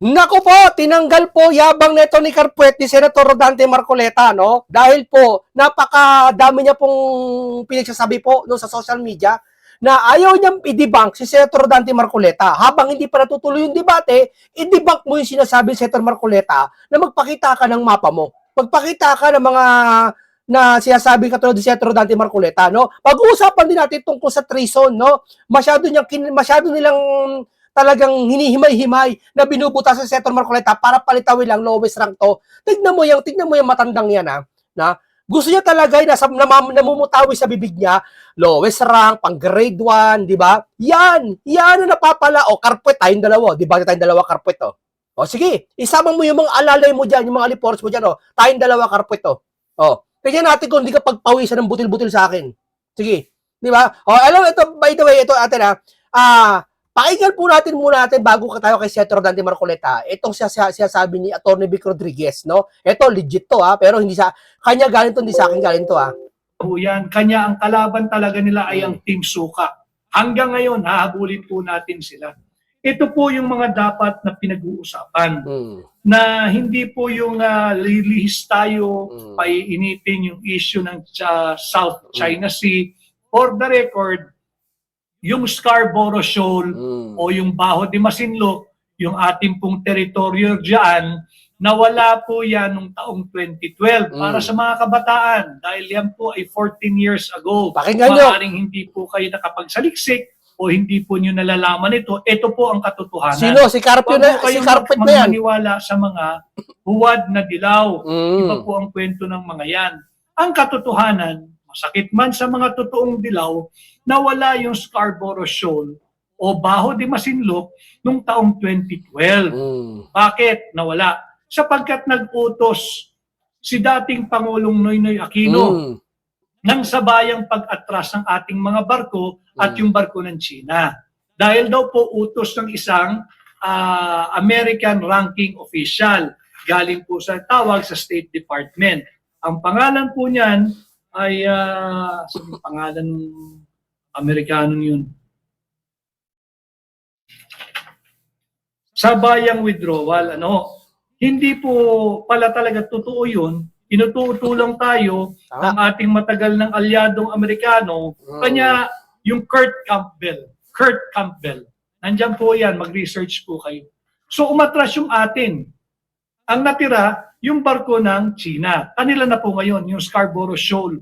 Nako po, tinanggal po yabang neto ni Carpuet ni Senator Rodante Marcoleta, no? Dahil po, napakadami niya pong pinagsasabi po no, sa social media na ayaw niyang i-debunk si Senator Rodante Marcoleta. Habang hindi pa natutuloy yung debate, i-debunk mo yung sinasabi ni Senator Marcoleta na magpakita ka ng mapa mo. Magpakita ka ng mga na sinasabi katulad ni Senator Rodante Marcoleta, no? Pag-uusapan din natin tungkol sa treason, no? Masyado nilang talagang hinihimay-himay na binubuta sa Senator Marcoleta para palitawin lang lowest rank to. Tignan mo yung matandang yan na gusto niya talaga namumutawi sa bibig niya, lowest rank, pang grade 1, di ba? Yan ang napapala. O, Carpuet, tayong dalawa, di ba? Tayong dalawa, Carpuet, o. O, sige, isama mo yung mga alalay mo dyan, yung mga reports mo dyan, o. Tayong dalawa, Carpuet, o. O, tignan natin kung hindi ka pagpawisan ng butil-butil sa akin. Sige, di ba? O, alam, ito, by the way, ito atin pakinggan po natin bago tayo kay Senator Rodante Marcoleta. Itong sabi ni Atty. Vic Rodriguez, no? Ito legit to pero hindi sa kanya galing to, hindi sa akin galing to Yan, kanya ang kalaban talaga nila ay ang Team Suka. Hanggang ngayon, hahabulin po natin sila. Ito po yung mga dapat na pinag-uusapan. Na hindi po yung lilihis tayo, paiinitin yung issue ng South China Sea. For the record, yung Scarborough Shoal o yung Baho de Masinloc, yung ating pong teritoryo dyan, nawala po yan noong taong 2012 para sa mga kabataan dahil yan po ay 14 years ago. Pakinggan nyo. Maaaring hindi po kayo nakapagsaliksik o hindi po nyo nalalaman ito. Ito po ang katotohanan. Sino? Si Carpuet na yan. Maniwala sa mga huwad na dilaw. Iba po ang kwento ng mga yan. Ang katotohanan, masakit man sa mga totoong dilaw, nawala yung Scarborough Shoal o Baho de Masinloc noong taong 2012. Bakit nawala? Sapagkat nag-utos si dating Pangulong Noynoy Aquino ng sabayang pag-atras ng ating mga barko at yung barko ng China. Dahil daw po utos ng isang American ranking official galing po sa tawag sa State Department. Ang pangalan po niyan ay sabi pangalan ng Amerikano yun. Sabayang withdrawal, hindi po pala talaga totoo yun. Inututo lang tayo ng ating matagal ng alyadong Amerikano. Kanya yung Kurt Campbell. Nandyan po yan, mag-research po kayo. So umatras yung atin. Ang natira, yung barko ng China. Kanila na po ngayon, yung Scarborough Shoal.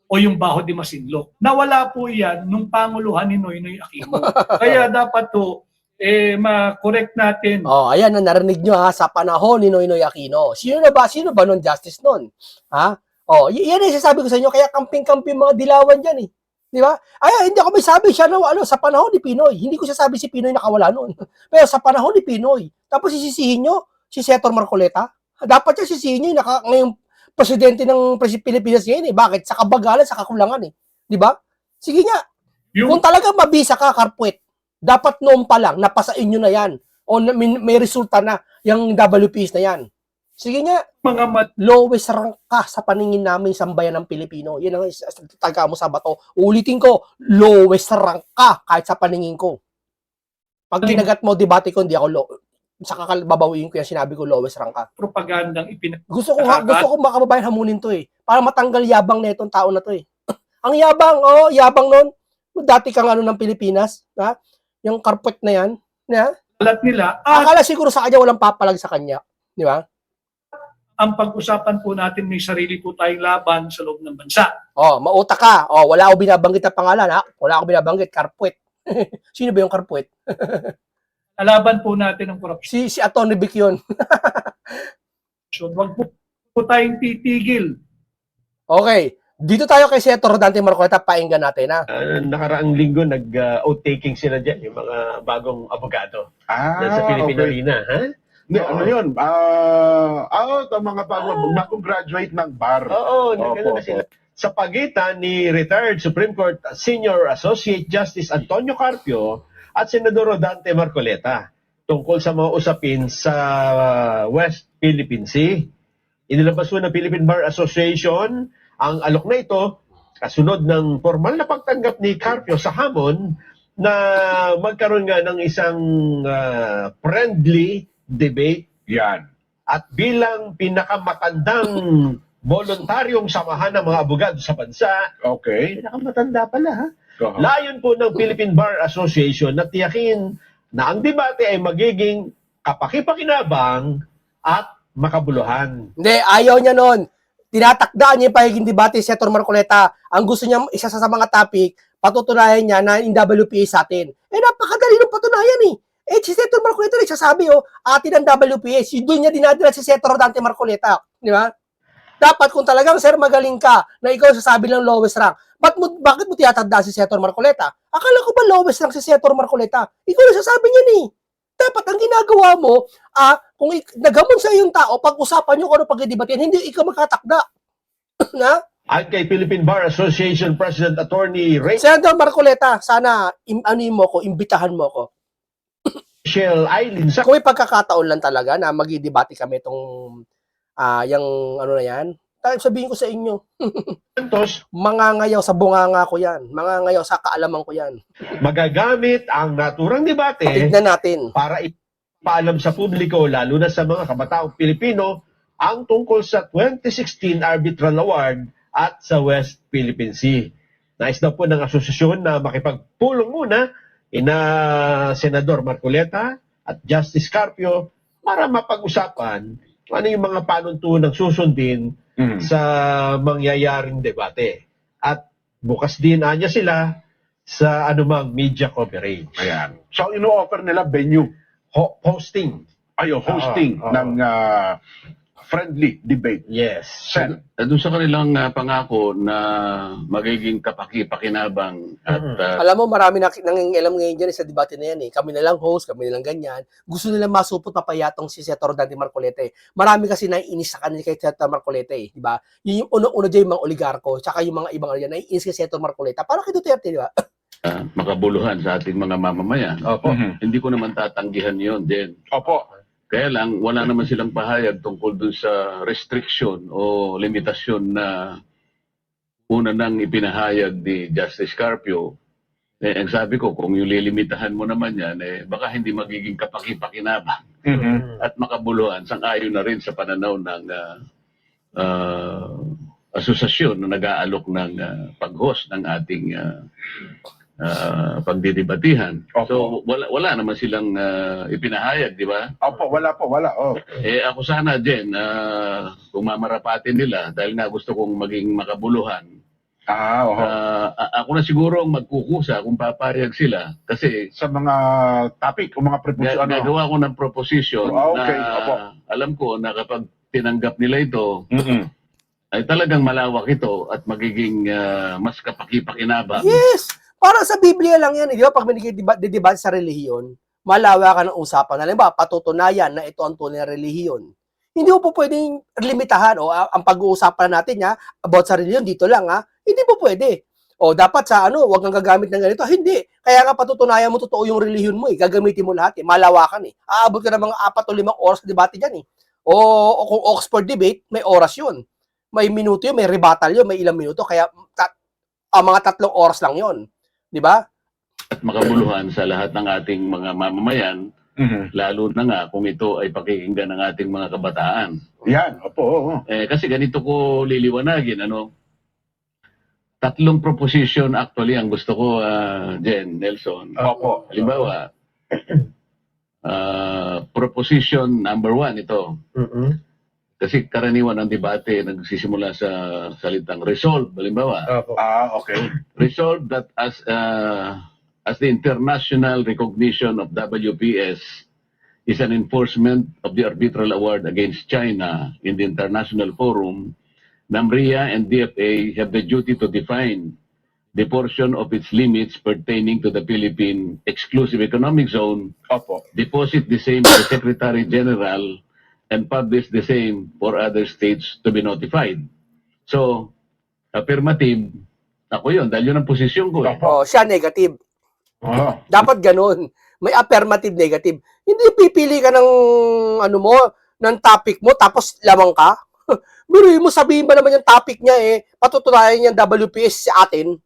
O yung Baho de Masinloc. Nawala po yan nung panguluhan ni Noynoy Aquino. Kaya dapat to, ma-correct natin. Ayan, narinig nyo sa panahon ni Noynoy Aquino. Sino ba nun justice nun? Yan yung sasabi ko sa inyo, kaya kamping-kamping mga dilawan dyan Di ba? Hindi ako may sabi siya sa panahon ni Pinoy. Hindi ko sasabi si Pinoy nakawala nun. Pero sa panahon ni Pinoy. Tapos sisisihin nyo si Senator Marcoleta. Dapat siya sisihin nyo ngayong presidente ng Pilipinas ngayon Bakit? Sa kabagalan, sa kakulangan Di ba? Sige nga. Kung talaga mabisa ka, Carpuet, dapat noon pa lang, napasain nyo na yan. O may resulta na yung WPS na yan. Sige nga. Lowest rank ka sa paningin namin sambayan ng Pilipino. Yan ang taga mo sa bato. Ulitin ko, lowest rank ka kahit sa paningin ko. Pag kinagat mo, debate ko, hindi ako saka babawiin ko yung sinabi ko lowest rank ka. Propagandang Gusto ko mga kababayan hamunin to para matanggal yabang na itong tao na to Ang yabang, yabang nun. Dati kang ng Pilipinas, yung Carpuet na yan, alat nila. Akala siguro sa kanya walang papalag sa kanya, di ba? Ang pag-usapan po natin, may sarili po tayong laban sa loob ng bansa. Mauta ka. Wala ako binabanggit na pangalan, Wala ako binabanggit, Carpuet. Sino ba yung Carpuet? Alaban po natin ang korupsyon. Si Atty. Vic yun. Huwag po tayong titigil. Okay. Dito tayo kay Senator Rodante Marcoleta, painggan natin nakaraang linggo nag-outtaking sila dyan, yung mga bagong abogado sa Philippine Arena. Ano yun? Mga bagong graduate ng bar. Nagano na sila. Sa pagitan ni retired Supreme Court Senior Associate Justice Antonio Carpio at Senador Rodante Marcoleta tungkol sa mga usapin sa West Philippine Sea. Inilabas po ng Philippine Bar Association ang alok na ito kasunod ng formal na pagtanggap ni Carpio sa hamon na magkaroon nga ng isang friendly debate Yan. at bilang pinakamatandang voluntaryong samahan ng mga abogado sa bansa, Okay. pinakamatanda pala ha. Uh-huh. Layon po ng Philippine Bar Association na tiyakin na ang debate ay magiging kapakipakinabang at makabuluhan. Hindi, ayaw niya nun. Tinatakdaan niya yung pagiging debate si Senator Marcoleta. Ang gusto niya, isa sa mga topic, patutunayan niya na yung WPA sa atin. Napakadali ng patunayan eh. Si Senator Marcoleta nagsasabi, atin ang WPA. Doon niya dinadala si Senator Rodante Marcoleta. Di ba? Dapat kung talagang, sir, magaling ka na ikaw sasabi ng lowest rank, bakit mo tiyatagdaan si Senator Marcoleta? Akala ko ba lowest rank si Senator Marcoleta? Ikaw nagsasabi niya ni. Dapat ang ginagawa mo, kung nagamon sa iyong tao, pag-usapan nyo kung ano pag-debatein, hindi ikaw makatakda. Na? At kay Philippine Bar Association President Attorney Senator Marcoleta, sana mo ko, imbitahan mo ko. Rachel Aileen Kung may pagkakataon lang talaga na magdidebate kami itong yung ano na yan, sabihin ko sa inyo, Santos, mangangayaw sa bunganga ko yan, mangangayaw sa kaalaman ko yan. magagamit ang naturang debate Tignan natin. para ipaalam sa publiko, lalo na sa mga kabataang Pilipino, ang tungkol sa 2016 Arbitral Award at sa West Philippine Sea. Nais daw po ng asosasyon na makipagpulong muna ina Senador Marcoleta at Justice Carpio para mapag-usapan ano yung mga panuntunang susundin sa mangyayaring debate. At bukas din anya sila sa anumang media coverage. Ayan. So, ino-offer nila venue. Hosting. Hosting Oo. ng friendly debate. Yes. Sen. Doon sa kanilang pangako na magiging kapaki-pakinabang at Alam mo, marami nangingialam ngayon dyan sa debate na yan eh. Kami na lang host, kami na lang ganyan. Gusto nila masupot papayatong si Senator Dante Marcoleta eh. Marami kasi naiinis sa kanila kay Senator Marcoleta eh. Di ba? Yung uno-uno dyan yung mga oligarko, tsaka yung mga ibang dyan, naiinis kay Senator Marcoleta. Para kay Duterte, di ba? makabuluhan sa ating mga mamamayan. Opo. Hindi ko naman tatanggihan yon din. Opo. Kaya lang, wala naman silang pahayag tungkol dun sa restriction o limitasyon na una nang ipinahayag ni Justice Carpio. Ang sabi ko, kung yung lilimitahan mo naman yan, baka hindi magiging kapaki-pakinabang at makabuluhan. Sang-ayon na rin sa pananaw ng asosasyon na nag-aalok ng pag-host ng ating pagdidebatihan. Opo. So, wala naman silang ipinahayag, di ba? Opo, wala po, wala. Oh. Ako sana, Jen, kung mamarapatin nila, dahil nga gusto kong maging makabuluhan, ako na siguro ang magkukusa kung papayag sila. Kasi Sa mga topic o mga proposal. gagawa ko ng proposition Okay, na opo. alam ko na kapag tinanggap nila ito, ay talagang malawak ito at magiging mas kapaki-pakinabang. Yes! Para sa Biblia lang yan. Di ba? Pag may debate sa relihiyon, malawakan ang usapan. Halimbawa, patutunayan na ito ang tunay na relihiyon. Hindi mo po pwedeng limitahan ang pag-uusapan natin about sa relihiyon dito lang Hindi po pwede. Dapat sa wag kang gagamit ng ganito. Hindi. Kaya nga patutunayan mo totoo yung relihiyon mo Gagamitin mo lahat Malawakan Aabot ka ng mga 4 o 5 oras sa debate dyan O kung Oxford debate, may oras yun. May minuto yun, may rebuttal yun, may ilang minuto. Kaya mga 3 oras lang yun. Di ba? At makabuluhan sa lahat ng ating mga mamamayan, lalo na nga kung ito ay pakikinggan ng ating mga kabataan. Yan, opo. Kasi ganito ko liliwanagin, 3 proposition actually ang gusto ko, Jen, Nelson. Opo. Halimbawa, proposition number 1 ito. Kasi karaniwan ang debate nagsisimula sa salitang resolve, halimbawa. Okay. Resolve that as the international recognition of WPS is an enforcement of the arbitral award against China in the international forum, NAMRIA and DFA have the duty to define the portion of its limits pertaining to the Philippine Exclusive Economic Zone, Opo. deposit the same to the Secretary General, and publish the same for other states to be notified. So, affirmative, ako yun, dahil yun ang posisyon ko. Siya negative. Oh. Dapat ganun. May affirmative, negative. Hindi pipili ka ng ng topic mo tapos lamang ka. Biruin mo, sabihin ba naman yung topic niya patutunayan niya WPS sa atin.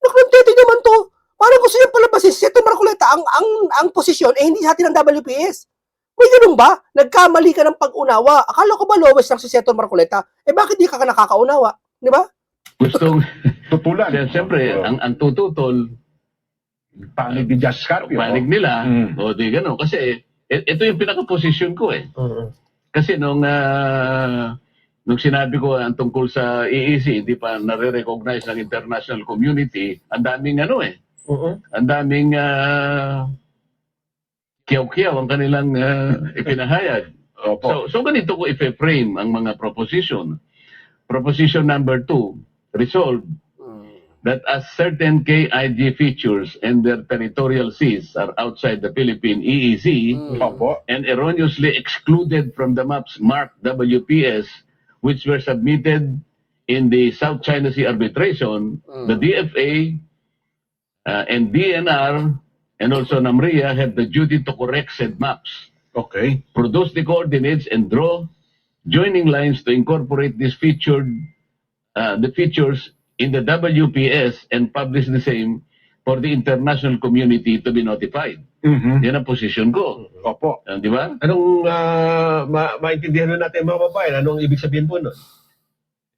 Nagtiti naman to. Paano gusto niya palabasin si Senator Marcoleta ang posisyon hindi sa atin ng WPS? May ganun ba? Nagkamali ka ng pag-unawa. Akala ko ba lowest lang si Senator Marcoleta? Bakit di ka nakakaunawa? Di ba? Gustong, Tutulan. siyempre, ang tututol, Panig ni Just Carpio. panig nila, Mm. o di gano'n. Kasi, ito yung pinaka-posisyon ko eh. Kasi nung sinabi ko ang tungkol sa EEC, hindi pa nare-recognize ng international community, ang daming ang daming kiyaw-kiyaw ang kanilang ipinahayag. Opo. So ganito ko i-frame ang mga proposition. Proposition number 2, resolve that as certain KIG features and their territorial seas are outside the Philippine EEZ Opo. and erroneously excluded from the maps marked WPS, which were submitted in the South China Sea arbitration, the DFA and DNR and also NAMRIA have the duty to correct said maps, Okay. produce the coordinates and draw joining lines to incorporate the features in the WPS and publish the same for the international community to be notified. Mhm. Yan ang posisyon ko. Opo. Di ba? Anong maintindihan nun natin mga babae? Anong ibig sabihin po nun?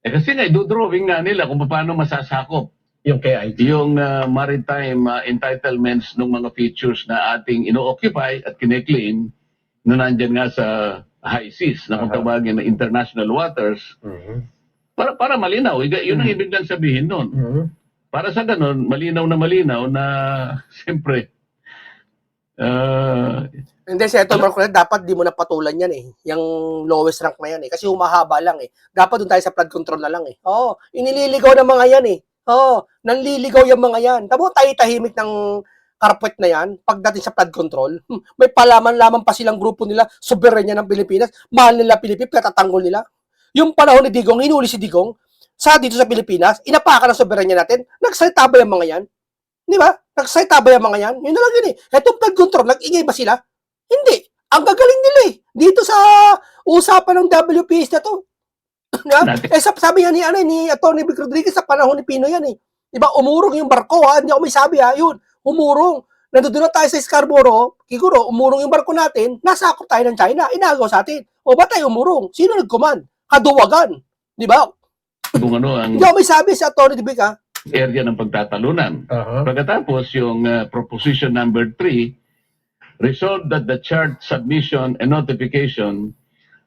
Kasi nga, do-drawing nga nila kung paano masasakop Yung KIG. yung maritime entitlements ng mga features na ating ino-occupy at kine-claim na nandyan nga sa high seas na kung tawagin na international waters para malinaw. Yun ang ibig lang sabihin nun. Para sa ganun, malinaw na siyempre Hindi, Senator Marcoleta, dapat di mo na patulan yan Yung lowest rank na yan Kasi humahaba lang Dapat doon tayo sa flood control na lang Oo, inililigaw ng mga yan Oo, nanliligaw yung mga yan. Tamo tayo tahimik ng carpet na yan pagdating sa flood control. May palaman-laman pa silang grupo nila, soberanya ng Pilipinas, mahal nila Pilipinas, katatanggol nila. Yung panahon ni Digong, hinuli si Digong, dito sa Pilipinas, inapakan ang soberanya natin, nagsalita ba yung mga yan? Di ba? Nagsalita ba yung mga yan? Yun na lang yun Etong flood control, nag-ingay ba sila? Hindi. Ang gagaling nila Dito sa usapan ng WPS na to. Sabi yan ni Atty. Vic Rodriguez sa panahon ni Pino yan Diba? Umurong yung barko Hindi ako may sabi Yun, umurong. Nandun na tayo sa Scarborough, siguro, umurong yung barko natin, nasakop tayo ng China, inagaw sa atin. O ba tayo umurong? Sino nag-command? Kaduwagan. Di ba? kung ano ang Hindi ako may sabi sa Atty. Vic area ng pagtatalunan. Pagkatapos, yung proposition number 3, resolve that the chart submission and notification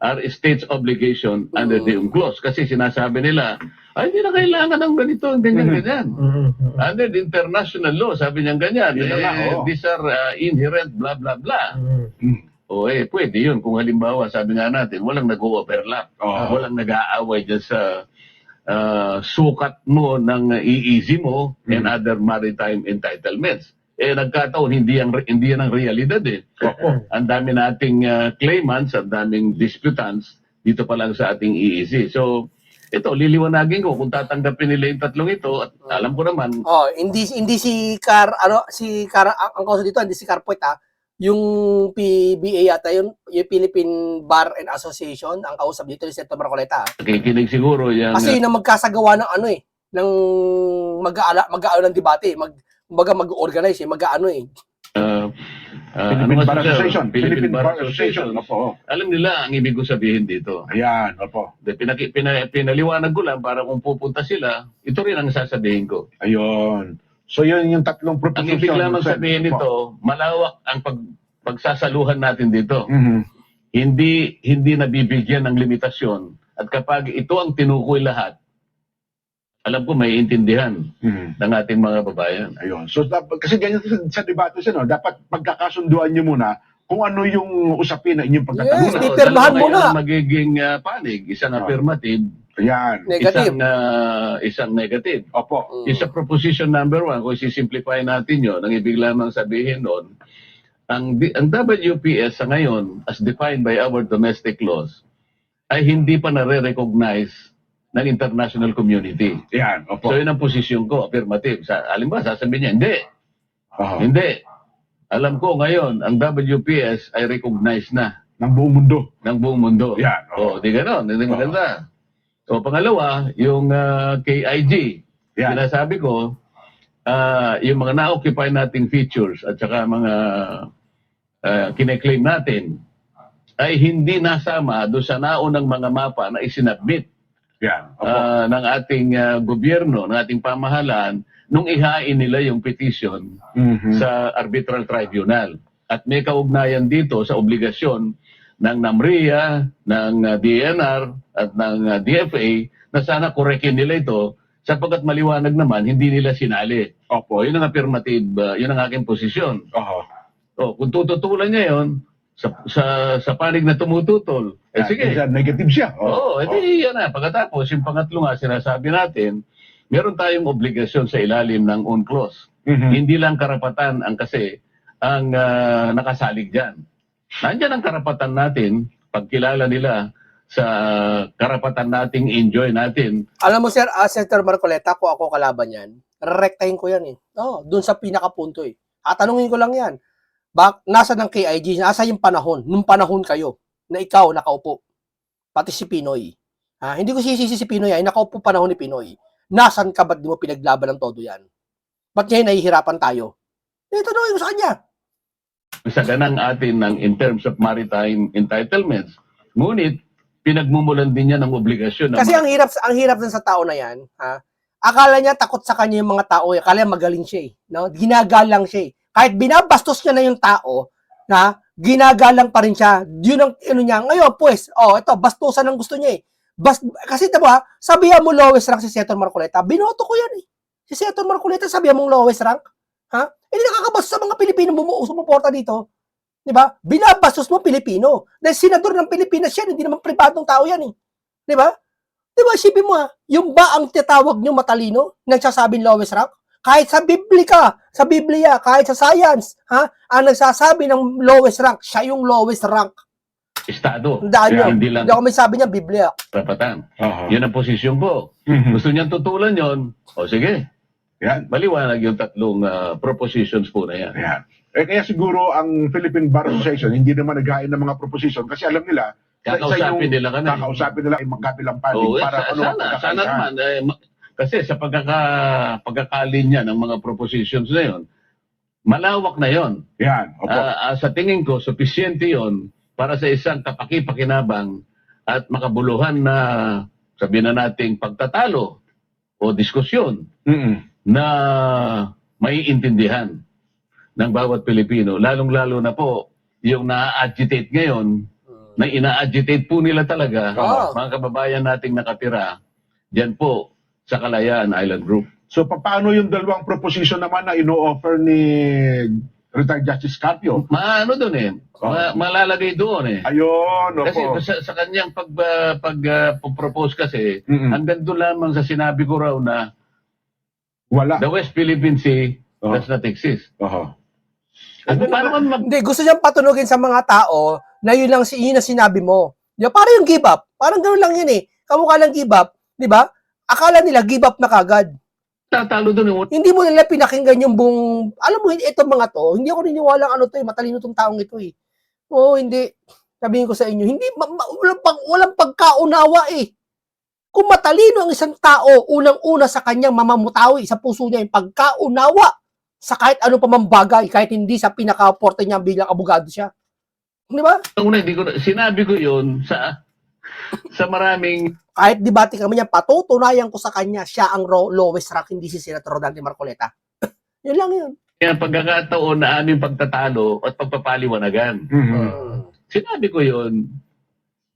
are state's obligation under the UNCLOS. Kasi sinasabi nila, hindi na kailangan ng ganito, ganyan. Under the international law, sabi niya ganyan. These are inherent, blah, blah, blah. Pwede yun. Kung halimbawa, sabi nga natin, walang nag-overlap. Walang nag-aaway dyan sa sukat mo ng EEZ mo and other maritime entitlements. Nagkataon, hindi yan ang realidad Ang dami nating claimants, ang daming disputants dito pa lang sa ating EEZ. So, ito, liliwanagin ko kung tatanggapin nila yung tatlong ito at alam ko naman. Hindi si ang kaso dito, hindi si Carpet Yung PBA yata, yung Philippine Bar and Association, ang kausap dito ni Senator Marcoleta. Nakikinig siguro yan. Kasi yun ang magkasagawa ng ng mag-aalo ng debate, mag-organize Philippine Bar Association. Philippine Bar Association. Opo. Alam nila ang ibig ko sabihin dito. Ayan, opo. Pinaliwanag ko lang para kung pupunta sila, ito rin ang sasabihin ko. Ayun. So yun yung tatlong Ang proposition. ibig lamang sabihin nito, malawak ang pagsasaluhan natin dito. Hindi nabibigyan ng limitasyon. At kapag ito ang tinukoy lahat, alam ko may intindihan ng ating mga babayan. Ayun. So kasi ganyan sa debate dapat pagkakasunduan niyo muna kung ano yung usapin na inyong pagtatanungan. Yes, pipirmahan mo na. Magiging panig, isang affirmative, Ayan. Negative. isang negative. Opo. Yung sa proposition number 1, kung sisimplify natin yun, ang ibig lamang sabihin doon, ang WPS sa ngayon, as defined by our domestic laws, ay hindi pa nare-recognize ng international community. Ayan. Opo. So yun ang posisyon ko, affirmative. Halimbawa, sasabihin niya, hindi. Alam ko ngayon, ang WPS ay recognized na Ng buong mundo. ng buong mundo. Yan. Di gano'n, hindi maganda. So pangalawa, yung KIG, Yan. sinasabi ko, yung mga na-occupy nating features at saka mga kine-claim natin ay hindi nasama doon sa naunang mga mapa na isinabmit Yan. Opo. ng ating gobyerno, ng ating pamahalaan, nung ihain nila yung petition Mhm. sa arbitral tribunal. At may kaugnayan dito sa obligasyon ng NAMRIA, ng DNR at ng DFA na sana korekin nila ito sapagkat maliwanag naman hindi nila sinali. Opo. Yun ang affirmative, yun ang aking posisyon. Oho. Kung tututulan niya yun sa panig na tumututol, Yan. sige. Minsan negative siya. Oo, edi yan na. Pagkatapos, yung pangatlo nga sinasabi natin, meron tayong obligasyon sa ilalim ng UNCLOS. Mhm. Hindi lang karapatan ang kasi ang nakasalig dyan. Nandiyan ang karapatan natin, pagkilala nila sa karapatan nating enjoy natin. Alam mo, sir, Senator Marcoleta, kung ako kalaban yan, rerektahin ko yan eh. Oo, dun sa pinakapunto eh. Tatanungin ko lang yan. Nasa ng KIG, nasa yung panahon, nung panahon kayo, na ikaw nakaupo, pati si Pinoy. Hindi ko sisisi si Pinoy, ay nakaupo panahon ni Pinoy. Nasaan ka, ba't di mo pinaglaban ng todo yan? Ba't ngayon nahihirapan tayo? Tanungin ko sa kanya. Sa ganang atin in terms of maritime entitlements. Ngunit, pinagmumulan din niya ng obligasyon. Kasi ang hirap din sa tao na yan, akala niya takot sa kanya yung mga tao, akala niya magaling siya eh. No? Ginagalang siya eh. Kahit binabastos niya na yung tao, ginagalang pa rin siya. Yun ang niya. Ngayon, pues, ito, bastusan ang gusto niya eh. Kasi diba, sabihan mo lowest rank si Senator Marcoleta, binoto ko yan eh. Si Senator Marcoleta, sabihan mong lowest rank, hindi nakakabastos sa mga Pilipino sumuporta dito. Diba? Binabastos mo Pilipino. Dahil senador ng Pilipinas yan, hindi naman pribadong tao yan eh. Diba? Diba, isipin mo yung ba ang titawag nyo matalino, nagsasabing lowest rank? Kahit sa Biblia, kahit sa science, ang nagsasabi ng lowest rank, siya yung lowest rank. Estado. Tandaan nyo, Hindi lang hindi ako may sabi niya, Biblia. karapatan. Oho. Yun ang posisyon ko. Mhm. Gusto niyang tutulan yon, o sige, Yan. maliwanag yung tatlong propositions po na yan. Yan. Kaya siguro ang Philippine Bar Association hindi naman naghain ng mga proposition kasi alam nila Kakausapin nila kami. Kakausapin nila ay magkabilang panig Oo, para ano ang sana pagkakaisahan. naman. Kasi sa pagkakalinya ng mga propositions na yon, malawak na yon. Yan. Opo. Sa tingin ko, sufficiente yon para sa isang kapaki-pakinabang at makabuluhan na sabihin na nating pagtatalo o diskusyon Mhm. na maiintindihan ng bawat Pilipino. Lalong-lalo na po yung na-agitate ngayon, na ina-agitate po nila talaga, Oo. mga kababayan nating nakatira, dyan po sa Kalayaan Island Group. So paano yung dalawang proposition naman na ino-offer ni retired Justice Carpio? Maano doon eh, malalagay doon eh. Ayun, Kasi opo. sa kanyang pag-propose kasi, Mhm. hanggang doon lamang sa sinabi ko raw na Wala. the West Philippine Sea Oh. does not exist. Oho. Paano man Hindi, gusto niyang patunugin sa mga tao na yun ang sinabi mo. Di ba? Parang yung give up. Parang gano'n lang yun eh. Kamukha lang give up. Di ba? Akala nila give up na kagad. tatalo doon yung Hindi mo nila pinakinggan yung buong, alam mo, itong mga to, hindi ako niniwala ano to eh, matalino tong taong ito eh. Oo, hindi. Sabihin ko sa inyo, hindi, walang pagkaunawa eh. Kung matalino ang isang tao, unang-una sa kanyang mamamutawi, sa puso niya, yung pagkaunawa sa kahit ano pa mang bagay, kahit hindi sa pinaka-porte niya bilang abogado siya. Di ba? una, sinabi ko yun sa maraming Kahit debate kami niya, patutunayan ko sa kanya, siya ang lowest rank, hindi si Senator Rodante Marcoleta. Yun lang yun. pagkakataon na aming pagtatalo at pagpapaliwanagan. Mhm. Sinabi ko yun,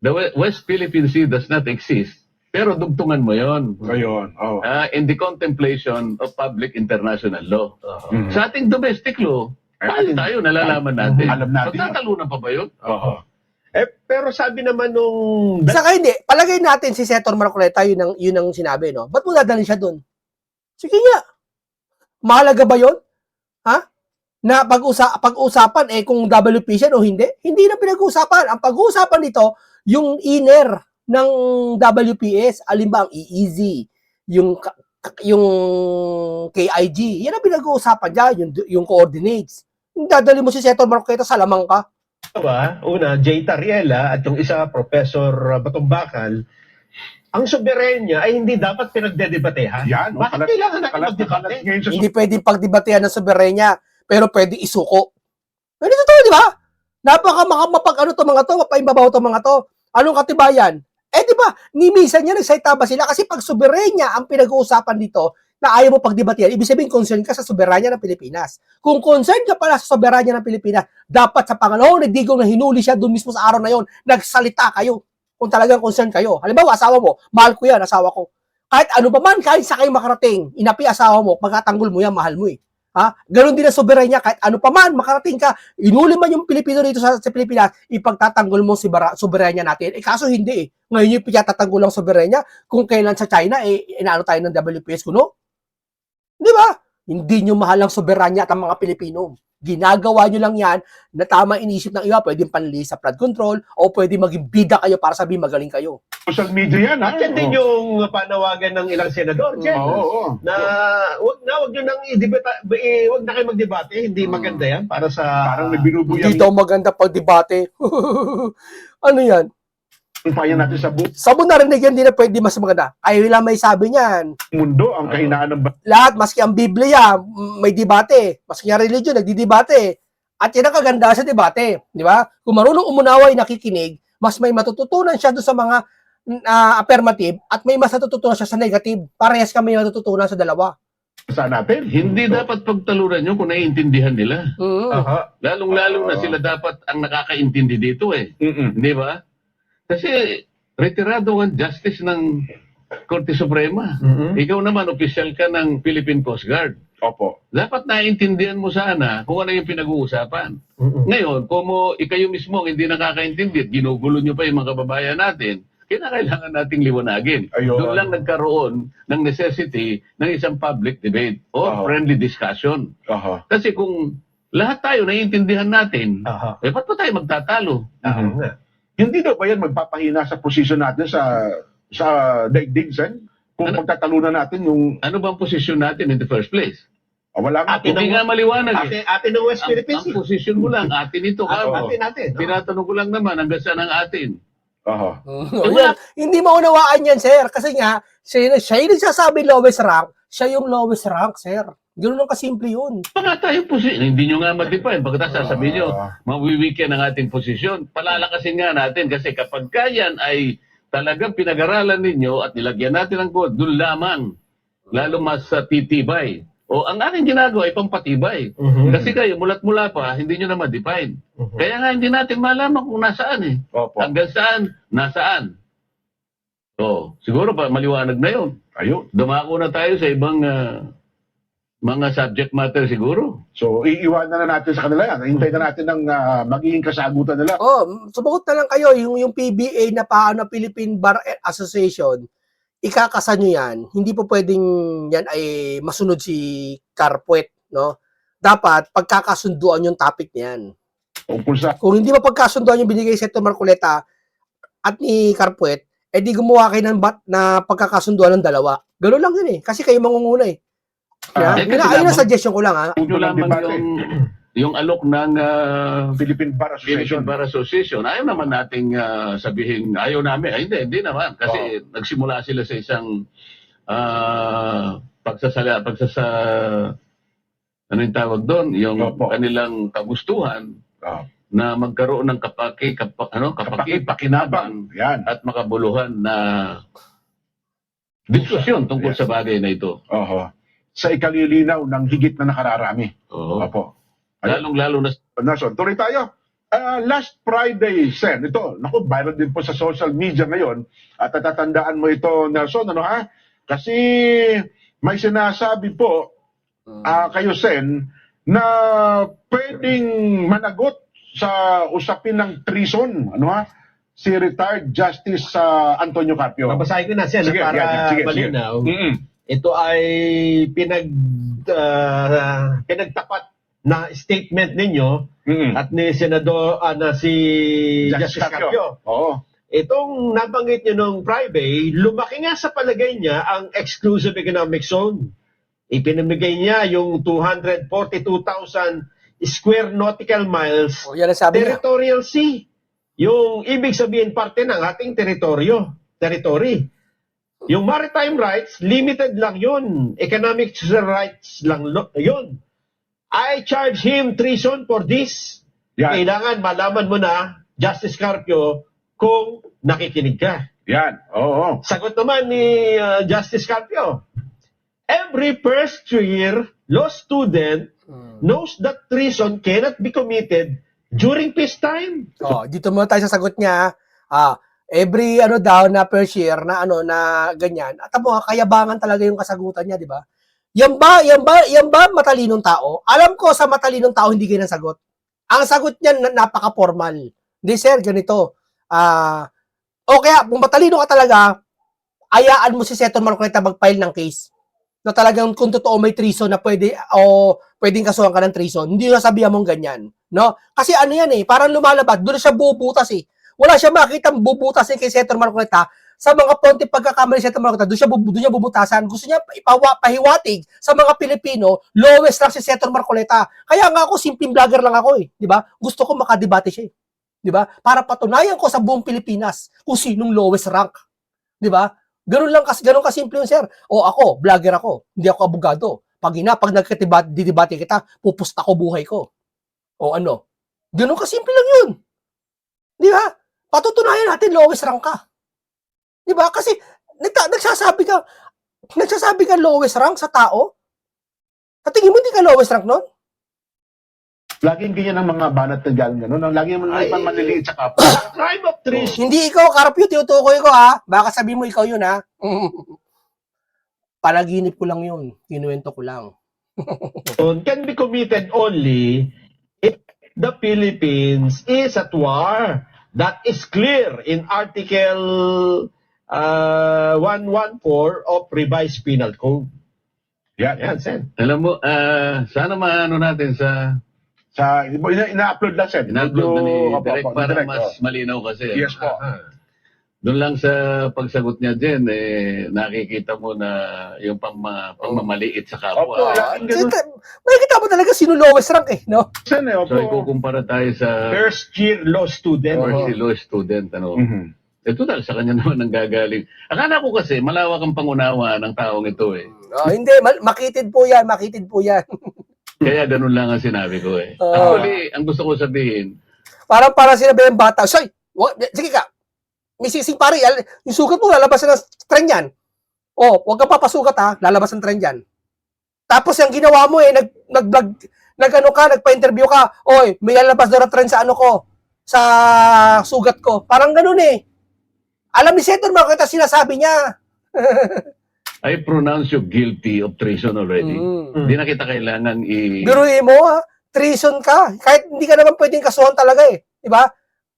the West Philippine Sea does not exist, pero dugtungan mo yun. Ayun. Oh. In the contemplation of public international law. Mhm. Sa ating domestic law, tayo nalalaman natin. Alam natin. Pagtatalunan pa ba yun? Oho. Pero sabi naman nung Saka hindi, palagay natin si Senator Marcoleta, yun ang sinabi, no? Ba't mo dadalhin siya dun? Sige nga. Mahalaga ba yun? Na pag-usapan, kung WP siya o hindi? Hindi na pinag-uusapan. Ang pag-uusapan dito, yung inner ng WPS, alin ba ang EEZ, yung KIG, yan ang pinag-uusapan dyan, yung coordinates. Dadalhin mo si Senator Marcoleta sa lamang ka. una, Jay Tariela at yung isa, Professor Batong Bakal, ang soberenya ay hindi dapat pinagdedebatehan. Yan, oh, Bakit kailangan natin kalat magdebate? ngayon sa Hindi pwedeng pagdebatehan ng soberenya, pero pwede isuko. Pero totoo, di ba? Mapag ano to mga to, mapaimbabaw to mga to. Anong katibayan? Di ba, ni minsan niya nagsalita ba sila? Kasi pag soberenya ang pinag-uusapan dito, na ayaw mo pagdebatehan, ibig sabihin concern ka sa soberanya ng Pilipinas. Kung concern ka pala sa soberanya ng Pilipinas, dapat sa pangalawang na digong na hinuli siya doon mismo sa araw na yon, nagsalita kayo. Kung talagang concern kayo. Halimbawa, asawa mo, mahal ko yan, asawa ko. Kahit ano pa man, kahit sa kayo makarating, inapi asawa mo, pagkatanggol mo yan, mahal mo eh. Ha? Ganon din ang soberanya, kahit ano pa man, makarating ka, inuli man yung Pilipino dito sa Pilipinas, ipagtatanggol mo si soberanya natin. Kaso hindi eh. Ngayon yung pinatatanggol ang soberanya, kung kailan sa China, inaano tayo ng WPS kuno. Di ba? Hindi nyo mahal ang soberanya at ang mga Pilipino. Ginagawa nyo lang yan na tama inisip ng iba, pwedeng panli sa flood control o pwedeng maging bida kayo para sabihin magaling kayo. social media yan, ha? At yan din yung panawagan ng ilang senador, Jen. Oo. Na wag nyo nang wag na kayo magdebate, hindi maganda yan para sa Parang nagbinubuyan Hindi daw maganda pag-debate. Ano yan? yung payan natin sa buong Sabo narinig yan, hindi na pwede mas maganda. Ayaw lang may sabi niyan. mundo, ang kahinaan ng Lahat, maski ang Biblia, may debate. Maski ang religion, nagdidebate. At yan ang kaganda sa debate. Di ba? Kung marunong umunawa yung nakikinig, mas may matututunan siya doon sa mga affirmative at may mas natututunan siya sa negative. Parehas kami yung matututunan sa dalawa. sa natin. Hindi dapat pagtaluran yun kung naiintindihan nila. Aha. Lalong-lalo na sila dapat ang nakakaintindi dito eh. Mm-mm. Di ba? Kasi retirado ang justice ng Korte Suprema. Ikaw naman, official ka ng Philippine Coast Guard. Opo. Dapat naiintindihan mo sana kung ano yung pinag-uusapan. Ngayon, kung ikayo mismo ang hindi nakakaintindi at ginugulo nyo pa yung mga kababayan natin, kinakailangan nating liwanagin. Ayun. Doon lang nagkaroon ng necessity ng isang public debate or friendly discussion. Aha. Kasi kung lahat tayo naiintindihan natin, Aha. ba't pa tayo magtatalo? Oo nga. Hindi daw ba yan magpapahina sa posisyon natin sa daigdig, Sen? Kung Ano? pagtatalunan natin yung Ano bang posisyon natin in the first place? wala nga. Atin Hindi nga maliwanag eh. Atin ng West Philippine Ang Sea. posisyon mo lang, atin ito ka. Atin. No? Tinatanong ko lang naman, hanggang saan ang atin? Aha. Yan. Hindi maunawaan yan, sir. Kasi nga, siya yung nagsasabi lowest rank, siya yung lowest rank, sir. Ganoon lang kasimple yun. Baka tayo posisyon, hindi nyo nga ma-define. Pagkatapos sasabihin nyo, mawiweaken ang ating posisyon. Palalakasin nga natin kasi kapag yan ay talagang pinag-aralan ninyo at nilagyan natin ng code, doon lamang, lalo mas titibay. O ang aking ginagawa ay pampatibay. Kasi kayo, mulat-mula pa, hindi nyo na ma-define. Kaya nga hindi natin malaman kung nasaan eh. Opo. Hanggang saan, nasaan. So, siguro pa maliwanag na yun. Ayun. Dumako na tayo sa ibang mga subject matter siguro. So, iiwanan na natin sa kanila yan. Hintayin na natin ng magiging kasagutan nila. Sumagot na lang kayo, yung PBA na paano Philippine Bar Association, ikakasan nyo yan, hindi po pwedeng yan ay masunod si Carpuet, no? Dapat pagkakasunduan yung topic niyan. Tungkol sa Kung hindi mapagkasunduan yung binigay sa Senator Marcoleta at ni Carpuet, di gumawa kayo ng na pagkakasunduan ng dalawa. Gano'n lang yun eh. Kasi kayo mangunguna eh. Ayun ang suggestion ko lang ha. Ito lamang yung alok ng Philippine Bar Association. Philippine Bar Association. Ayaw naman nating sabihin, ayaw namin. Ay, hindi naman. Kasi nagsimula sila sa isang ano yung tawag doon? Yung kanilang kagustuhan na magkaroon ng kapakipakinabang Yan. at makabuluhan na diskusyon tungkol sa bagay na ito. Oho. Sa ikalilinaw ng higit na nakararami. Oo. Opo. Lalong-lalo na Nason, tuloy tayo. Last Friday, Sen, ito, naku, viral din po sa social media ngayon. At natatandaan mo ito, Nelson, ano ha? Kasi may sinasabi po kayo, Sen, na pwedeng managot sa usapin ng treason, ano ha? Si retired Justice Antonio Carpio. Babasahin ko na siya Sige, para sige. malinaw. Mm-mm. Ito ay pinagtapat na statement ninyo Mm-mm. at ni Senador na si Justice Justice Carpio. Oo. Itong nabanggit nyo nung Friday, lumaki nga sa palagay niya ang exclusive economic zone. Ipinamigay niya yung 242,000 square nautical miles Yan ang sabi niya. territorial sea. Yung ibig sabihin parte ng ating teritoryo. territory. Yung maritime rights, limited lang yun. Economic rights lang yun. I charge him treason for this. Yan. Kailangan malaman mo na, Justice Carpio, kung nakikinig ka. Yan. Oo. Sagot naman ni Justice Carpio, every first year law student knows that treason cannot be committed during peacetime. Oh, dito muna tayo sa sagot niya. Every daw na per year na na ganyan. At mo kayabangan talaga yung kasagutan niya, di ba? Yan ba matalinong tao? Alam ko sa matalinong tao hindi ganyan sagot. Ang sagot niya napaka-formal. Hindi sir, ganito. O kaya kung matalino ka talaga, ayaan mo si Senator Marcoleta mag-file ng case. Na talagang kung totoo may treason na pwedeng kasuhan ka ng treason. Hindi na sabihan mong ganyan, no? Kasi ano yan parang lumalabas, doon siya bubutas Wala siya makitang bubutasin kay Senator Marcoleta sa mga ponte pagkakamali ni Senator Marcoleta. Doon siya bubutasan. Gusto niya pahiwatig sa mga Pilipino, lowest lang si Senator Marcoleta. Kaya nga ako, simpleng vlogger lang ako di ba? Gusto ko makadebate siya di ba? Para patunayan ko sa buong Pilipinas kung sinong lowest rank. Di ba? Ganun kasimple yun, sir. O ako, vlogger ako. Hindi ako abogado. Pag nagkatibate kita, pupusta ko buhay ko. O ano? Ganun kasimple lang yun. Di ba? Patutunayan natin lowest rank ka. Di ba? Kasi nagsasabi ka lowest rank sa tao? At tingin mo hindi ka lowest rank nun? Laging ganyan ang mga banat na galing gano'n. Laging manliliit sa kapwa. Crime of treason Hindi ikaw, Carpio, tinutukoy ko Baka sabi mo ikaw yun Panaginip ko lang yun. Kinuwento ko lang. can be committed only if the Philippines is at war. That is clear in Article 114 of Revised Penal Code. Yan. Yan, Sen. Alam mo, sana maano natin sa Ina-upload lang, Sen. in-upload na ni Opo, Direk opo, para Direk, mas oh. malinaw kasi. Yes po. Doon lang sa pagsagot niya din, nakikita mo na yung pangmamaliit sa Opo, kapwa. laging ganun. Makikita mo talaga sino lowest rank no? Sen, opo. So, ikukumpara tayo sa First year law student. first law student. Mhm. Total, sa kanya naman ang gagaling. Akala ko kasi, malawak ang pangunawa ng taong ito Hindi, makitid po yan. Kaya ganun lang ang sinabi ko Actually, ang gusto ko sabihin, Parang sinabi ng bata, Soy, sige ka, may sising pare, yung sugat mo, lalabas na ng tren yan. Huwag ka papasugat lalabas ng tren yan. Tapos yung ginawa mo nag-vlog, nagpa-interview ka, may lalabas na tren sa sa sugat ko. Parang ganun Alam ni Senator Marcoleta, sinasabi niya. I pronounce you guilty of treason already. Hindi na kita kailangan Biruin mo, treason ka. Kahit hindi ka naman pwedeng kasuhan talaga di ba?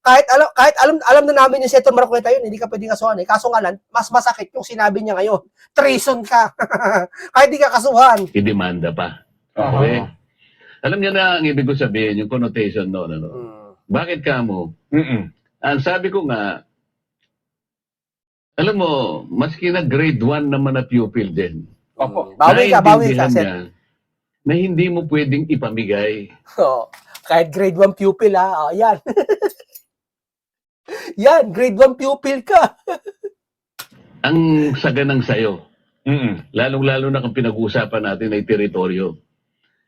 Kahit alam na namin yung Senator Marcoleta yun, hindi ka pwedeng kasuhan Kaso nga lang, mas masakit yung sinabi niya ngayon. Treason ka. Kahit hindi ka kasuhan. i-demanda pa. Oo. Okay? Alam niyo na ang ibig ko sabihin, yung connotation noon. Bakit ka mo? Mhm. Ang sabi ko nga, alam mo, maski na grade 1 naman na pupil din. Opo. Bawi ka, naiintindihan Sir. niya na hindi mo pwedeng ipamigay. Kahit grade 1 pupil yan. Yan, grade 1 pupil ka. Ang saganang sayo, Mhm. lalong-lalo na kung pinag-uusapan natin ay teritoryo.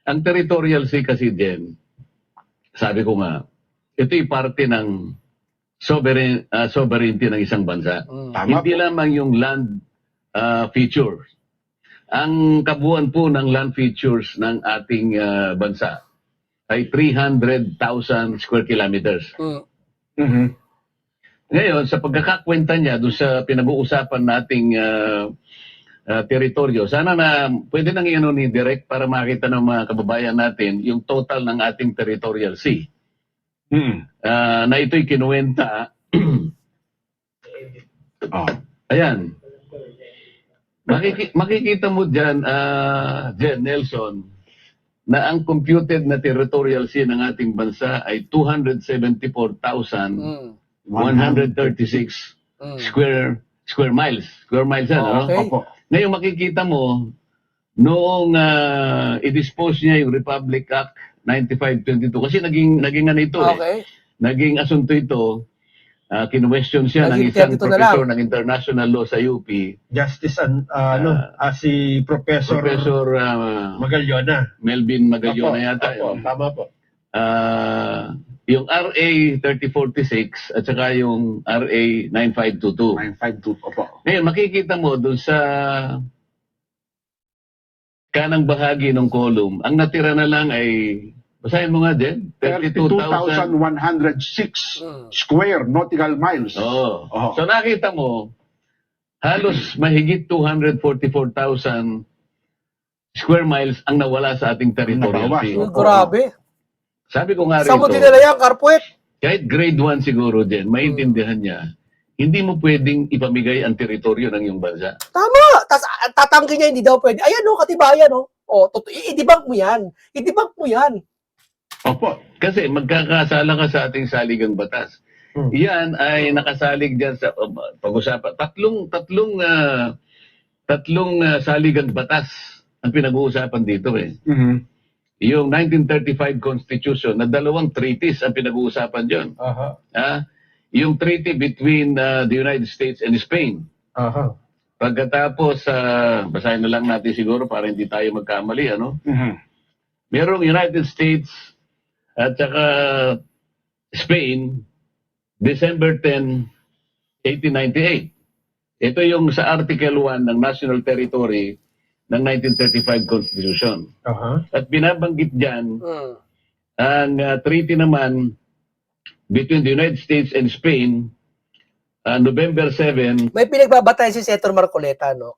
Ang territorial sea kasi din, sabi ko nga, ito'y parte ng sovereignty ng isang bansa. Tama Hindi po. lamang yung land features. Ang kabuuan po ng land features ng ating bansa ay 300,000 square kilometers. Mhm. Ngayon, sa pagkakakwenta niya doon sa pinag-uusapan nating teritoryo, sana na pwede nang iano ni Direk para makita ng mga kababayan natin yung total ng ating territorial sea. Mhm. Na ito'y kinuwenta. Ayan. Makikita mo dyan, Jen Nelson, na ang computed na territorial sea ng ating bansa ay 274,136 square miles. Square miles yan, Okay. Opo. Ngayon makikita mo, noong i-dispose niya yung Republic Act 9522, kasi naging ano ito Okay. naging asunto ito, kinwestiyon siya ng Naging isang 32 na professor ng international law sa UP, Justice si Professor, Professor Magallona. Melvin Magallona yata. Opo, tama po. Yung RA 3046 at saka yung RA 9522. 952, opo. Ngayon, makikita mo doon sa kanang bahagi ng column, ang natira na lang ay, basahin mo nga din, 32,000. 32,106 square nautical miles. Oo. Oo. So nakita mo, halos mahigit 244,000 square miles ang nawala sa ating territorial Nabawas, sea. oo. Grabe. Sabi ko nga Saan mo rito, dinala yan, Karpuet? kahit grade 1 siguro din, maintindihan niya, hindi mo pwedeng ipamigay ang teritoryo ng iyong bansa. Tama. Tapos tatanggi niya, hindi daw pwede. Ayan o, katibayan o. O, i-debunk mo yan. I-debunk mo yan. Opo. Kasi magkakasala ka sa ating saligang batas. Yan ay nakasalig diyan sa pag-usapan. Tatlong saligang batas ang pinag-uusapan dito eh. Mhm. Yung 1935 Constitution na dalawang treaties ang pinag-uusapan diyon. Yung treaty between the United States and Spain. Pagkatapos basahin na lang natin siguro para hindi tayo magkamali ano. Mhm. Merong United States at saka Spain, December 10, 1898. Ito yung sa Article 1 ng National Territory ng 1935 Constitution. At binabanggit dyan, ang treaty naman between the United States and Spain, November 7, May pinagbabatayan si Senator Marcoleta, no?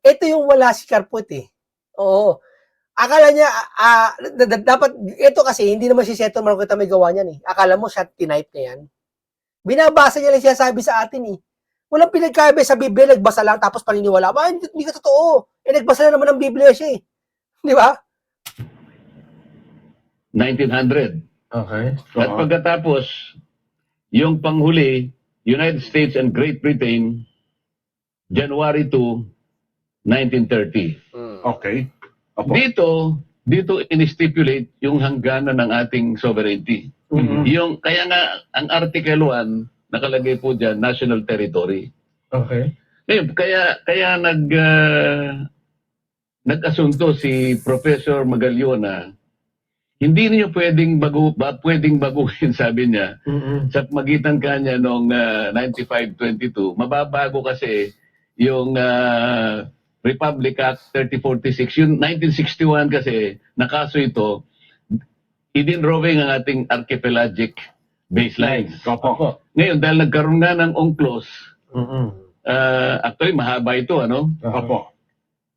Ito yung wala si Karpuet eh. Oo. Akala niya, dapat, ito kasi, hindi naman si Senator Marcoleta may gawa niyan eh. Akala mo siya tinype niya yan. Binabasa niya lang siya sabi sa atin eh. Walang pinagkaiba sa Biblia, nagbasa lang tapos paniniwala. Hindi ka totoo. Nagbasa na naman ng Biblia siya eh. Di ba? 1900. Okay. At pagkatapos, yung panghuli, United States and Great Britain, January 2, 1930. Okay. Opo. Dito in-stipulate yung hangganan ng ating sovereignty. Mhm. Yung, kaya nga, ang Article 1, nakalagay po dyan, national territory. Okay. Ngayon, kaya nag-asunto si Professor Magallona, hindi niyo pwedeng baguhin, sabi niya, sa magitan kanya noong 95-22, mababago kasi yung Republic Act 3046. Yung 1961 kasi, nakaso ito, idinrowing ang ating archipelagic baselines. Opo. Ngayon, dahil nagkaroon nga ng UNCLOS, actually mahaba ito, ano? Opo.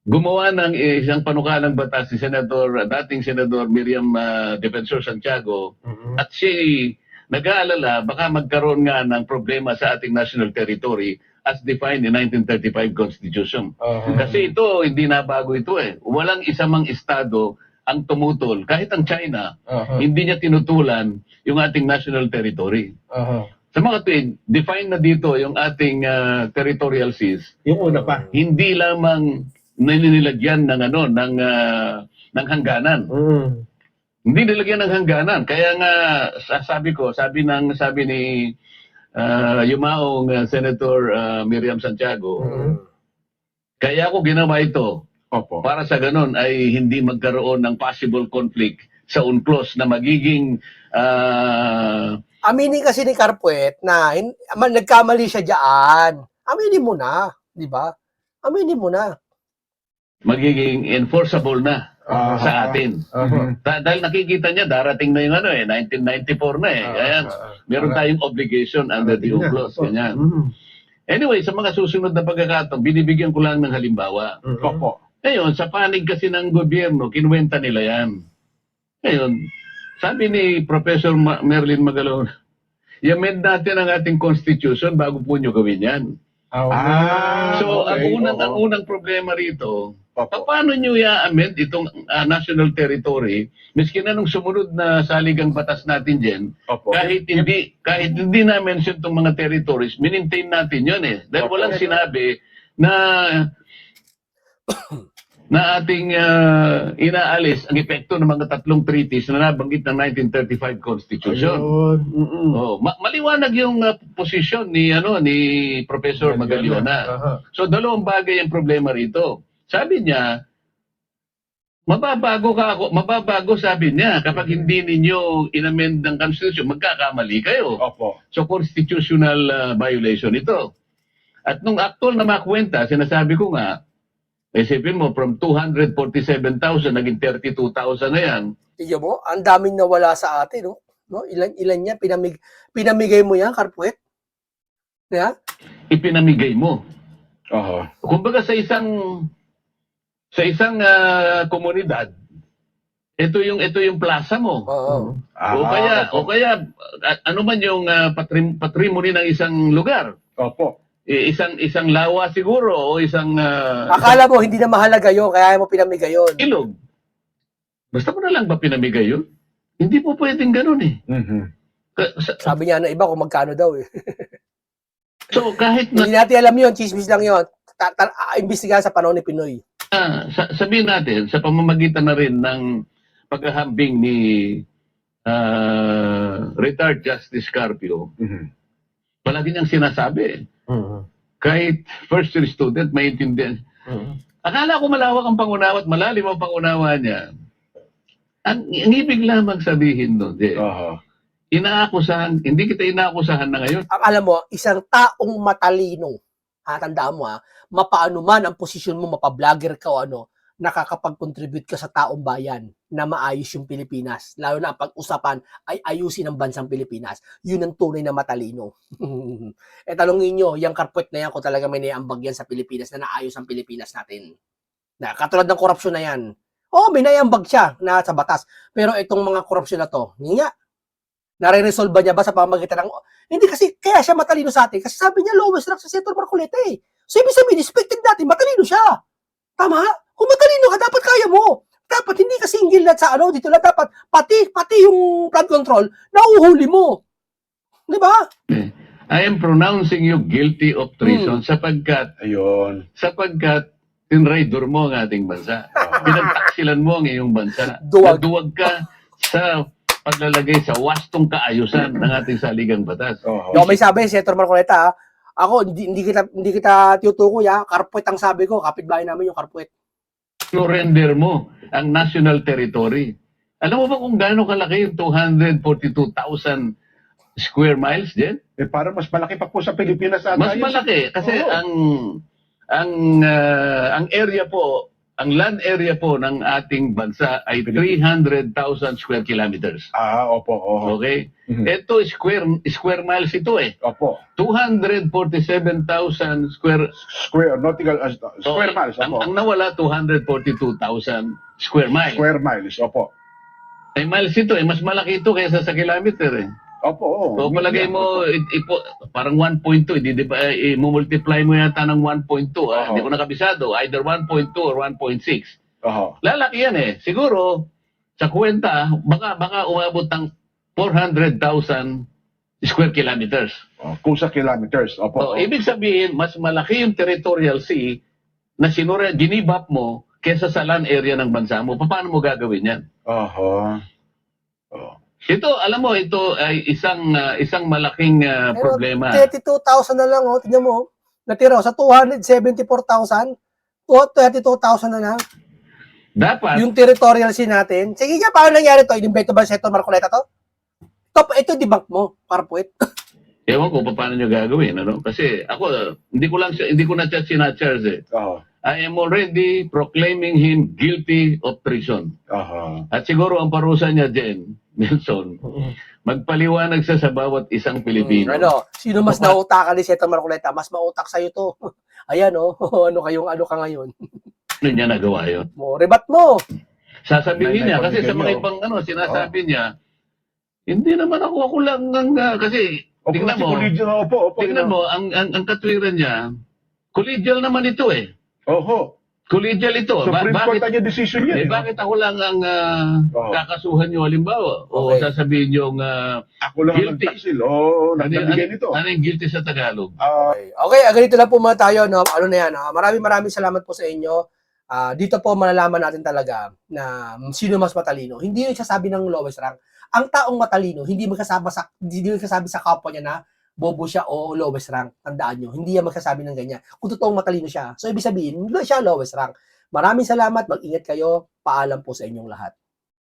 Gumawa ng isang panukalang batas si dating Senador Miriam Defensor Santiago, at siya nag-aalala baka magkaroon nga ng problema sa ating national territory as defined in 1935 Constitution. Kasi ito, hindi na bago ito eh. Walang isa mang estado ang tumutol, kahit ang China, hindi niya tinutulan yung ating national territory. Sa mga tuwid, define na dito yung ating territorial seas. Yung una pa. Hindi lamang ninilagyan ng hangganan. Hindi nilagyan ng hangganan. Kaya nga sabi ni yumaong Senator Miriam Santiago, kaya ako ginawa ito Opo. para sa ganun ay hindi magkaroon ng possible conflict sa UNCLOS na magiging Aminin kasi ni Karpuet na nagkamali siya diyan. Aminin mo na, di ba? Aminin mo na. magiging enforceable na sa atin. Mhm. Dahil nakikita niya, darating na yung 1994 na eh. Kaya meron tayong obligation under the UNCLOS. Ganyan. Anyway, sa mga susunod na pagkakataon, binibigyan ko lang ng halimbawa. Opo. Ngayon, sa panig kasi ng gobyerno, kinuwenta nila yan. Ngayon, sabi ni Professor Merlin Magallona, i-amend natin ang ating constitution bago po nyo gawin yan. So, okay. ang unang problema rito, Opo. paano nyo i-amend itong national territory, miski na nung sumunod na saligang batas natin dyan, Opo. kahit hindi na-mention itong mga territories, minintain natin yun eh. Dahil Opo. walang sinabi na na ating inaalis ang epekto ng mga tatlong treaties na nabanggit ng 1935 Constitution. Ayun. Mm-mm. Oh, maliwanag yung posisyon ni Professor Magaliona. Aha. So dalawang bagay ang problema rito. Sabi niya, mababago sabi niya kapag hindi ninyo inamend ng Constitution, magkakamali kayo. Opo. So constitutional violation ito. At nung actual na makwenta, sinasabi ko nga, isipin mo, from 247,000, naging 32,000 na yan. Tignan mo, ang daming nawala sa atin, no? No? Ilan niya, pinamigay mo yan, Karpuet? Yeah? Ipinamigay mo. Aha. Kumbaga sa isang komunidad, ito yung plaza mo. Oo. O kaya ano man yung patrimony ng isang lugar. Opo. Isang lawa siguro o isang Akala mo, hindi na mahalaga yun, kaya mo pinamigay yun. ilog. Basta mo na lang ba pinamigay yun? Hindi po pwedeng ganun eh. Mhm. Sabi niya na iba kung magkano daw eh. So kahit na Hindi natin alam yun, chismis lang yun. Imbestigahan sa panahon ni Pinoy. sabihin natin sa pamamagitan na rin ng paghahambing ni retired Justice Carpio, Mhm. palagi niyang sinasabi, kahit first year student, maintindihan. Akala ko malawak ang pangunawa at malalim ang pangunawa niya. Ang ibig lamang sabihin doon, Aha. hindi kita inaakusahan na ngayon. Ang alam mo, isang taong matalino, tandaan mo mapaano man ang posisyon mo, mapablogger ka o ano, nakakapag-contribute ka sa taong bayan na maayos yung Pilipinas. Lalo na ang pag-usapan ay ayusin ang bansang Pilipinas. Yun ang tunay na matalino. Talungin nyo, yung Karpuet na yan, kung talaga may naiambag yan sa Pilipinas na naayos ang Pilipinas natin. Katulad ng korupsyon na yan. May naiambag siya na sa batas. Pero itong mga korupsyon na to, hindi nga. Nare-resolve ba niya ba sa pamamagitan ng... Hindi kasi, kaya siya matalino sa atin. Kasi sabi niya, lowest rank sa Senator Marcoleta eh. So, ibig sabihin, expected natin, matalino siya. Tama? Kung matalino ka, dapat kaya mo. Dapat hindi ka single na sa dito lang. Dapat pati yung flood control, nauhuli mo. Di ba? I am pronouncing you guilty of treason sapagkat Ayun. tinraidor mo ang ating bansa. Pinagtaksilan mo ang iyong bansa. Duwag. Duwag ka sa paglalagay sa wastong kaayusan ng ating saligang batas. Oho. May sabi, Senator Marcoleta, ako, hindi kita tinutukoy, Karpuet ang sabi ko, kapitbahay namin yung Karpuet. Surrender mo ang national territory. Alam mo ba kung gaano kalaki yung 242,000 square miles, Jen? Parang mas malaki pa po sa Pilipinas ata. Mas yun. malaki kasi Oo. ang area po, ang land area po ng ating bansa ay 300,000 square kilometers. Opo. Oho. Okay? Mhm. Ito square miles ito eh. Opo. 247,000 square Nautical square miles. Opo. ang nawala 242,000 square miles. Square miles. Opo. Ay miles ito eh, mas malaki ito kaysa sa kilometer eh. Opo. So palagay mo parang 1.2, i-multiply mo yata ng 1.2, hindi ko nakabisado, either 1.2 or 1.6. Oho. Lalaki yan eh. Siguro sa kwenta baka umabot ng 400,000 square kilometers. Kung sa kilometers. Opo. So, ibig sabihin mas malaki yung territorial sea na ginibap mo kesa sa land area ng bansa mo. Paano mo gagawin yan? Oho. Ito, alam mo, ito ay isang malaking problema. 32,000 na lang, tingnan mo. Natira sa 274,000, 32,000 na lang. Dapat, Yung territorial sea natin. Sige nga, paano nangyari to? Inimbento ba si Senator Marcoleta to? Ito debunk mo, Karpuet. ewan ko paano nyo gagawin. Ano? Kasi ako, hindi ko na siya sinacharge eh. Oho. I am already proclaiming him guilty of treason. Oho. At siguro ang parusa niya, Jen, Nelson, magpaliwanag siya sa bawat isang Pilipino. Sino mas nautakan ni Senator Marcoleta? Mas mautak sa'yo to. Ayan ano ka ngayon? Ano niya nagawa yun? Rebat mo. Sasabihin niya, kasi sa Naipabigay mga ibang sinasabi niya, hindi naman ako lang kasi tingnan mo, tingnan mo, ang katwiran niya, collegial naman ito eh. Oho. Collegial ito. Supreme Court Bakit? ang decision yan. Bakit ako lang ang kakasuhan nyo halimbawa? O Okay. sasabihin nyo Ako lang ang guilty. nagtaksil. Oo, nagbigay nito. Ano yung guilty sa Tagalog? Okay, ganito lang po muna tayo. Ano na yan. Maraming salamat po sa inyo. Dito po malalaman natin talaga na sino mas matalino. Hindi yung sasabi ng lowest rank. Ang taong matalino, hindi magkasabi sa kapwa niya na bobo siya o lowest rank. Tandaan nyo, hindi yan magsasabi ng ganyan. Kung totoong matalino siya, so ibig sabihin, siya lowest rank. Maraming salamat, mag-ingat kayo, paalam po sa inyong lahat.